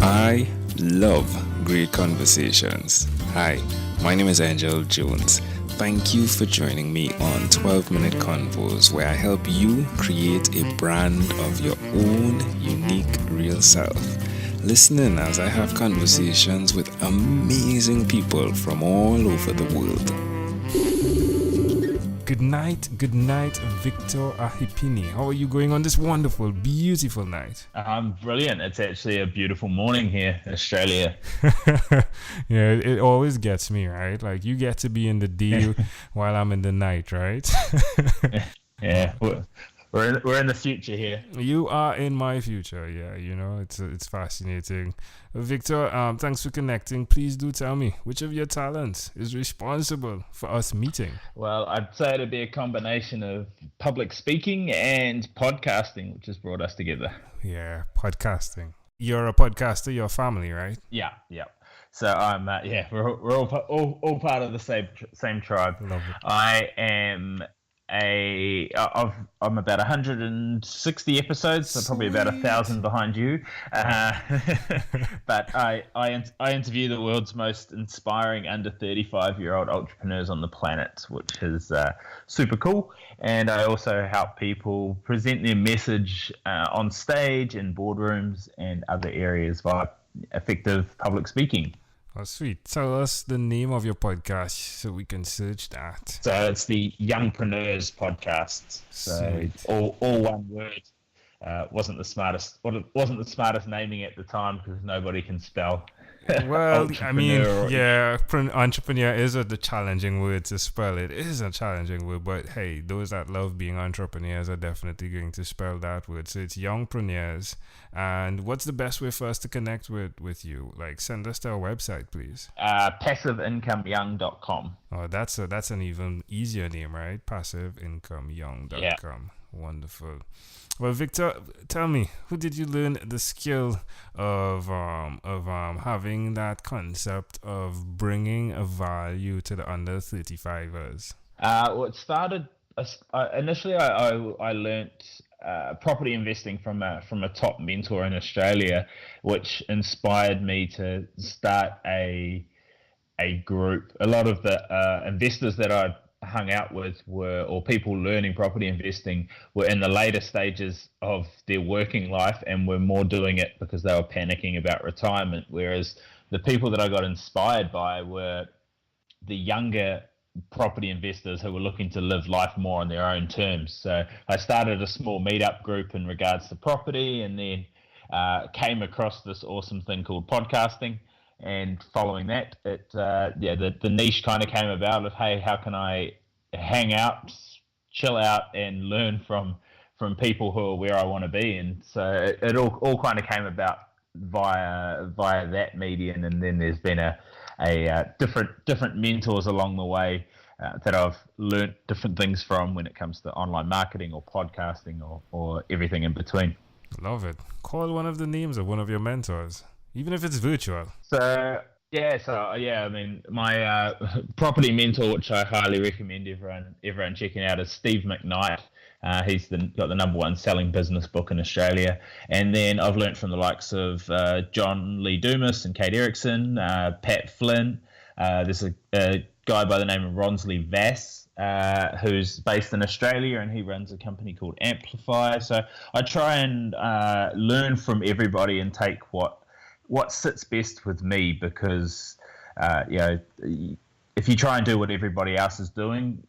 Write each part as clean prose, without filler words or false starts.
I love great conversations. Hi, my name is Angel Jones. Thank you for joining me on 12-Minute Convos, where I help you create a brand of your own unique real self. Listen in as I have conversations with amazing people from all over the world. Good night, Victor Ahipene. How are you going on this wonderful, beautiful night? I'm brilliant. It's actually a beautiful morning here in Australia. Yeah, it always gets me, right? Like, you get to be in the day while I'm in the night, right? Yeah, we're in the future here. You are in my future, yeah. You know, it's fascinating. Victor, thanks for connecting. Please do tell me which of your talents is responsible for us meeting. Well, I'd say it'd be a combination of public speaking and podcasting, which has brought us together. Yeah, podcasting. You're a podcaster, your family, right? Yeah. So I'm, we're all part of the same tribe. Love it. I am I'm about 160 episodes, so probably about 1,000 behind you. But I interview the world's most inspiring under 35-year-old entrepreneurs on the planet, which is super cool. And I also help people present their message on stage, in boardrooms, and other areas via effective public speaking. Oh, sweet. Tell us the name of your podcast so we can search that. So it's the Youngpreneurs podcast. So all one word. Wasn't the smartest naming at the time because nobody can spell. Well, I mean, yeah, entrepreneur is the challenging word to spell. It is a challenging word, but hey, those that love being entrepreneurs are definitely going to spell that word. So it's Youngpreneurs. And what's the best way for us to connect with you? Like, send us to our website, please. PassiveIncomeYoung.com. Oh, that's an even easier name, right? PassiveIncomeYoung.com. Yeah. Wonderful. Well, Victor, tell me, who did you learn the skill of having that concept of bringing a value to the under 35ers? Well, it started initially. I learnt property investing from a top mentor in Australia, which inspired me to start a group. A lot of the investors that I hung out with or people learning property investing were in the later stages of their working life and were more doing it because they were panicking about retirement, whereas the people that I got inspired by were the younger property investors who were looking to live life more on their own terms. So I started a small meetup group in regards to property, and then came across this awesome thing called podcasting. And following that, the niche kind of came about of, hey, how can I hang out, chill out, and learn from people who are where I want to be? And so it all kind of came about via that medium. And then there's been a different mentors along the way that I've learnt different things from when it comes to online marketing or podcasting or everything in between. Love it. Call one of the names of one of your mentors, even if it's virtual. I mean, my property mentor, which I highly recommend everyone checking out, is Steve McKnight. He's got the #1 selling business book in Australia. And then I've learnt from the likes of John Lee Dumas and Kate Erickson, Pat Flynn. There's a guy by the name of Ronsley Vass, who's based in Australia, and he runs a company called Amplify. So I try and learn from everybody and take what sits best with me, because if you try and do what everybody else is doing,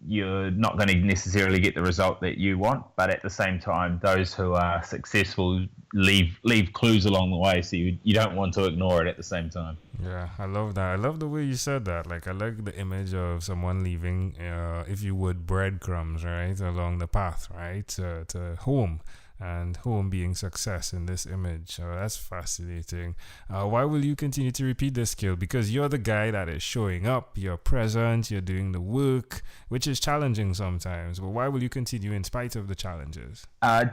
you're not going to necessarily get the result that you want. But at the same time, those who are successful leave clues along the way, so you don't want to ignore it at the same time. Yeah, I love that. I love the way you said that. Like, I like the image of someone leaving, if you would, breadcrumbs, right, along the path, right, to home. And home being success in this image. So that's fascinating. Why will you continue to repeat this skill? Because you're the guy that is showing up, you're present, you're doing the work, which is challenging sometimes. But why will you continue in spite of the challenges? I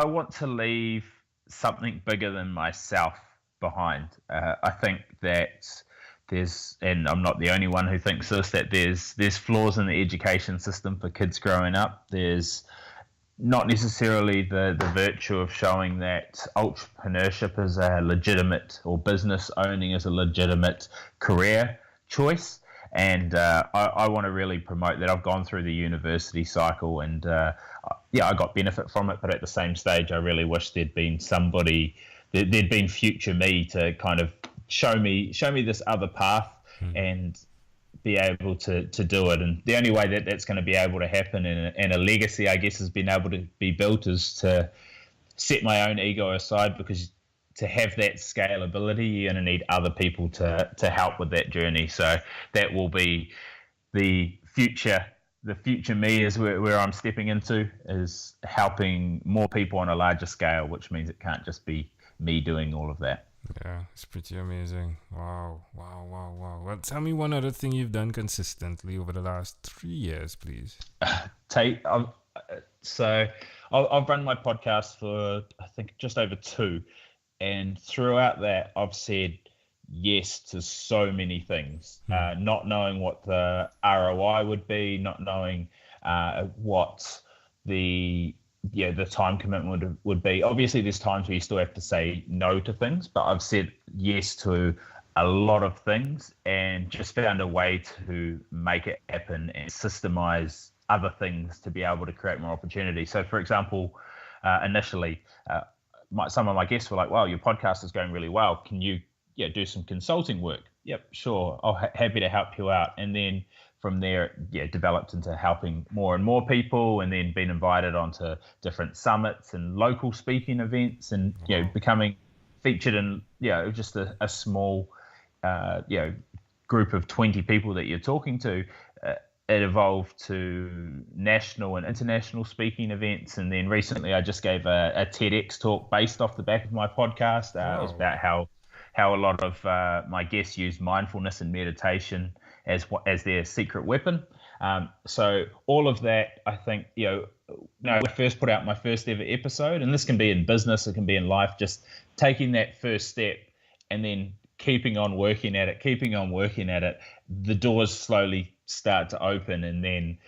want to leave something bigger than myself behind. I think that and I'm not the only one who thinks this, that there's flaws in the education system for kids growing up. not necessarily the virtue of showing that entrepreneurship is a legitimate, or business owning is a legitimate career choice. And I want to really promote that. I've gone through the university cycle, and I got benefit from it. But at the same stage, I really wish there'd been there'd been future me to kind of show me this other path and be able to do it. And the only way that that's going to be able to happen, and a legacy, I guess, has been able to be built, is to set my own ego aside, because to have that scalability, you're going to need other people to help with that journey. So that will be the future me, is where I'm stepping into, is helping more people on a larger scale, which means it can't just be me doing all of that. Yeah, it's pretty amazing. Wow. Well, tell me one other thing you've done consistently over the last 3 years, please. So I've run my podcast for, I think, just over 2. And throughout that, I've said yes to so many things, not knowing what the ROI would be, not knowing what the time commitment would be. Obviously, there's times where you still have to say no to things, but I've said yes to a lot of things, and just found a way to make it happen and systemize other things to be able to create more opportunity. So, for example, initially, some of my guests were like, "Wow, your podcast is going really well. Can you do some consulting work?" Yep, sure. I'll happy to help you out. And then from there, developed into helping more and more people, and then been invited onto different summits and local speaking events, and becoming featured in just a small group of 20 people that you're talking to. It evolved to national and international speaking events, and then recently I just gave a TEDx talk based off the back of my podcast. It was about how a lot of my guests use mindfulness and meditation as their secret weapon. So all of that, I think, when I first put out my first ever episode, and this can be in business, it can be in life, just taking that first step and then keeping on working at it, the doors slowly start to open, and then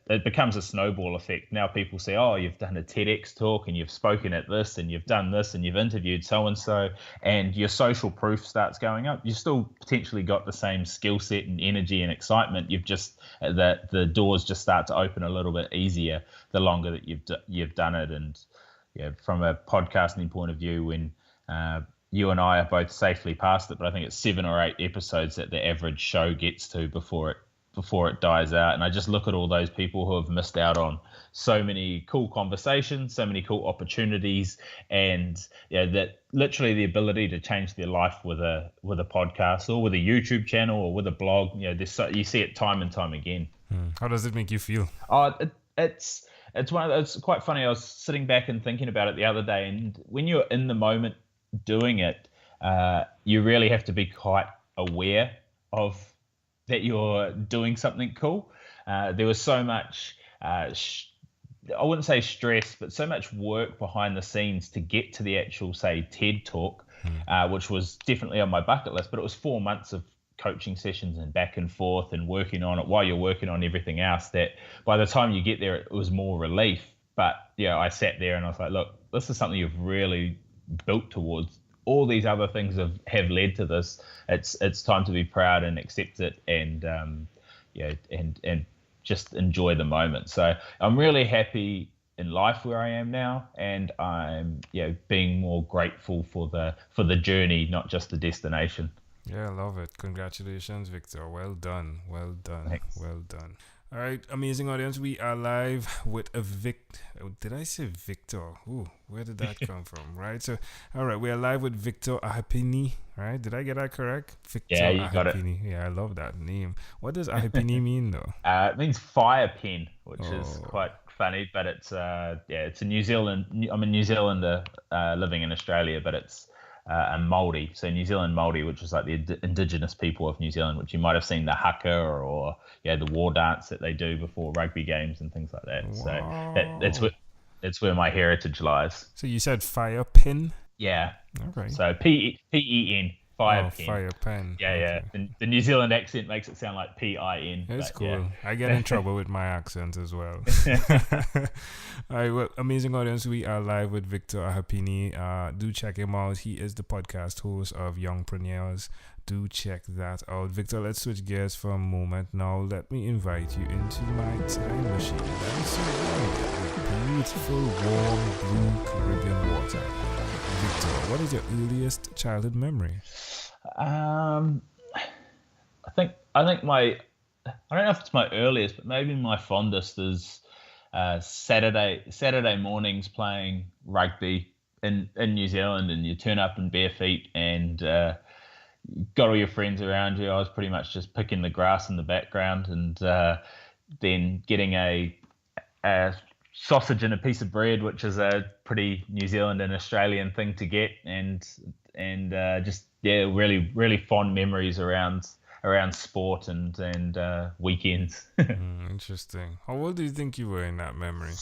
it becomes a snowball effect. Now people say, "Oh, you've done a TEDx talk, and you've spoken at this, and you've done this, and you've interviewed so-and-so," and your social proof starts going up. You've still potentially got the same skill set and energy and excitement. You've just the doors just start to open a little bit easier the longer that you've done it. And from a podcasting point of view, when you and I are both safely past it, but I think it's 7 or 8 episodes that the average show gets to before it dies out. And I just look at all those people who have missed out on so many cool conversations, so many cool opportunities, and that literally the ability to change their life with a podcast, or with a YouTube channel, or with a blog. You see it time and time again. How does it make you feel? It's quite funny. I was sitting back and thinking about it the other day, and when you're in the moment doing it, you really have to be quite aware of that you're doing something cool. There was so much, I wouldn't say stress, but so much work behind the scenes to get to the actual, say, TED talk, which was definitely on my bucket list. But it was 4 months of coaching sessions and back and forth and working on it while you're working on everything else, that by the time you get there, it was more relief. But I sat there and I was like, look, this is something you've really built towards. All these other things have led to this. It's time to be proud and accept it, and and just enjoy the moment. So I'm really happy in life where I am now, and I'm being more grateful for the journey, not just the destination. Yeah, I love it. Congratulations, Victor. Well done. Thanks. Well done. All right, amazing audience. We are live with a Did I say Victor? Ooh, where did that come from? Right. So, all right, we are live with Victor Ahipene. Right? Did I get that correct? Victor Yeah, you Ahipene. got it. Yeah, I love that name. What does Ahipene mean, though? It means fire pen, which is quite funny. But it's it's a New Zealand. I'm a New Zealander living in Australia, but it's a Māori, so New Zealand Māori, which is like the indigenous people of New Zealand, which you might have seen the haka or the war dance that they do before rugby games and things like that. Wow. So that's where my heritage lies. So you said fire pin? Yeah. Okay. So P-E-N. fire Oh, pen. fire pen. Yeah, Okay. yeah. The New Zealand accent makes it sound like PIN. It's But cool. yeah. I get in trouble with my accent as well. All right, well, amazing audience. We are live with Victor Ahipene. Do check him out. He is the podcast host of Youngpreneurs. Do check that out. Victor, let's switch gears for a moment now. Let me invite you into my time machine. Let me surround it with beautiful, warm, blue Caribbean water. Victor, what is your earliest childhood memory? I think I don't know if it's my earliest, but maybe my fondest is Saturday mornings playing rugby in New Zealand, and you turn up in bare feet and got all your friends around you. I was pretty much just picking the grass in the background, and then getting a sausage and a piece of bread, which is a pretty New Zealand and Australian thing to get, and just really really fond memories around sport and weekends. Interesting. How old do you think you were in that memory?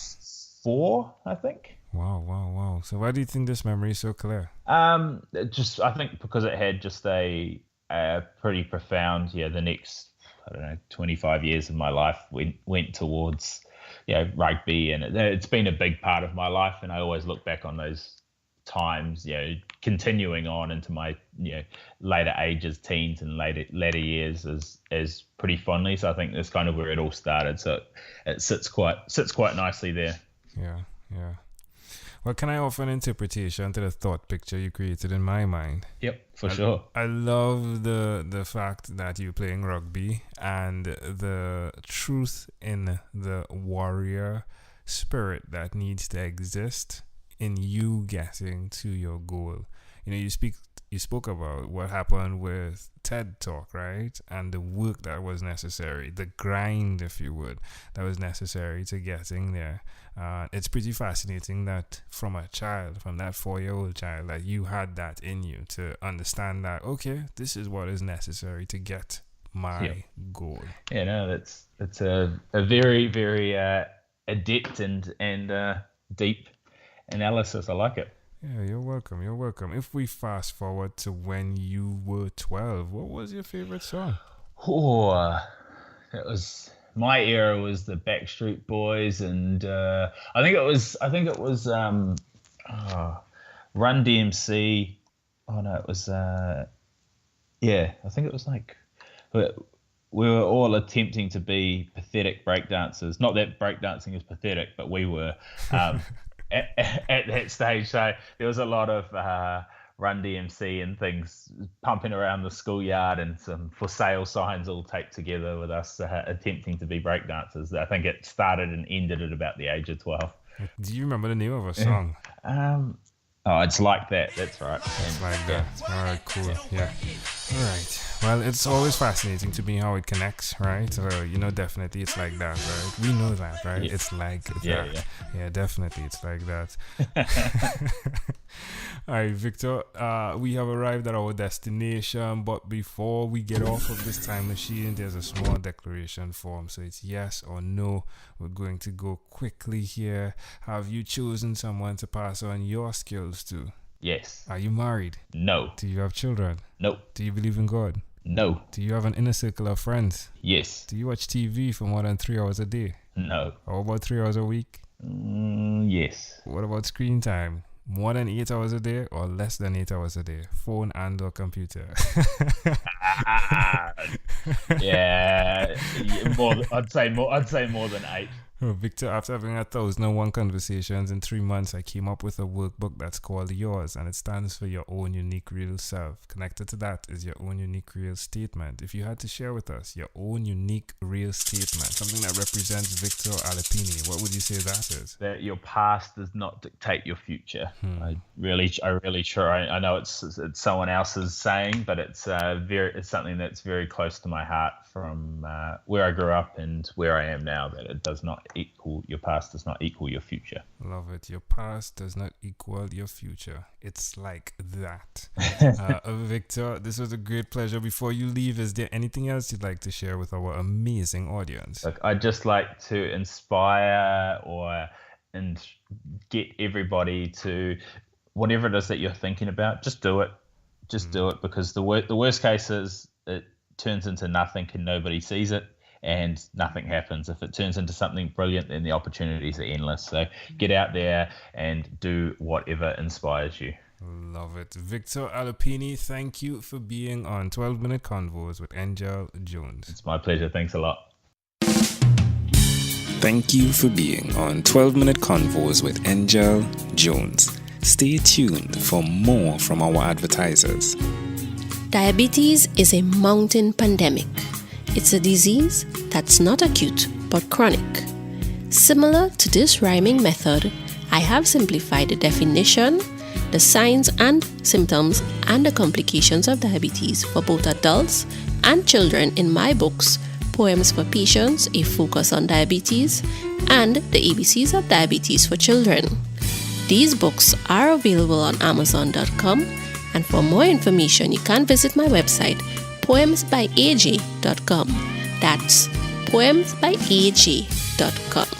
4, I think. Wow. So why do you think this memory is so clear? Just I think because it had just a pretty profound, the next, I don't know, 25 years of my life went towards rugby, and it's been a big part of my life, and I always look back on those times, continuing on into my later ages, teens and later years as pretty fondly. So I think that's kind of where it all started. So it sits quite nicely there. Yeah. Well, can I offer an interpretation to the thought picture you created in my mind? Yep, for sure. I love the fact that you're playing rugby and the truth in the warrior spirit that needs to exist in you getting to your goal. You spoke about what happened with TED Talk, right? And the work that was necessary, the grind, if you would, that was necessary to getting there. It's pretty fascinating that from that 4-year-old child, that you had that in you to understand that, okay, this is what is necessary to get my goal. Yeah, no, it's a very, very adept and deep analysis. I like it. Yeah, you're welcome. If we fast forward to when you were 12, what was your favorite song? It was my era was the Backstreet Boys, and I think it was Run DMC. Oh no, it was I think it was like we were all attempting to be pathetic breakdancers. Not that breakdancing is pathetic, but we were. At that stage, so there was a lot of Run DMC and things pumping around the schoolyard, and some for sale signs all taped together with us attempting to be breakdancers. I think it started and ended at about the age of 12. Do you remember the name of a song? It's Like That. That's right. It's Like That. All right, cool. Yeah. All right. Well, it's always fascinating to me how it connects, right? So, definitely it's like that, right? We know that, right? Yeah. It's like that. Yeah, definitely it's like that. All right, Victor, we have arrived at our destination, but before we get off of this time machine, there's a small declaration form. So it's yes or no. We're going to go quickly here. Have you chosen someone to pass on your skills to? Yes. Are you married? No. Do you have children? Nope. Do you believe in God? No. Do you have an inner circle of friends? Yes. Do you watch TV for more than 3 hours a day? No. How about 3 hours a week? Yes. What about screen time? More than 8 hours a day or less than 8 hours a day? Phone and or computer? I'd say more than 8. Victor, after having 1,001 conversations in 3 months, I came up with a workbook that's called Yours, and it stands for your own unique real self. Connected to that is your own unique real statement. If you had to share with us your own unique real statement, something that represents Victor Ahipene, what would you say that is? That your past does not dictate your future. I really try. I know it's someone else's saying, but it's something that's very close to my heart from where I grew up and where I am now. That it does not equal your past, does not equal your future. Love it. Your past does not equal your future. It's like that. Victor, this was a great pleasure. Before you leave, is there anything else you'd like to share with our amazing audience? Look, I'd just like to inspire and get everybody to, whatever it is that you're thinking about, just do it. Just do it, because the worst case is it turns into nothing and nobody sees it and nothing happens. If it turns into something brilliant, then the opportunities are endless. So get out there and do whatever inspires you. Love it. Victor Ahipene, thank you for being on 12-Minute Convos with Angel Jones. It's my pleasure. Thanks a lot. Thank you for being on 12-Minute Convos with Angel Jones. Stay tuned for more from our advertisers. Diabetes is a mountain pandemic. It's a disease that's not acute but chronic. Similar to this rhyming method, I have simplified the definition, the signs and symptoms, and the complications of diabetes for both adults and children in my books, Poems for Patients, A Focus on Diabetes, and The ABCs of Diabetes for Children. These books are available on Amazon.com, and for more information, you can visit my website, poemsbyaj.com. That's poemsbyaj.com.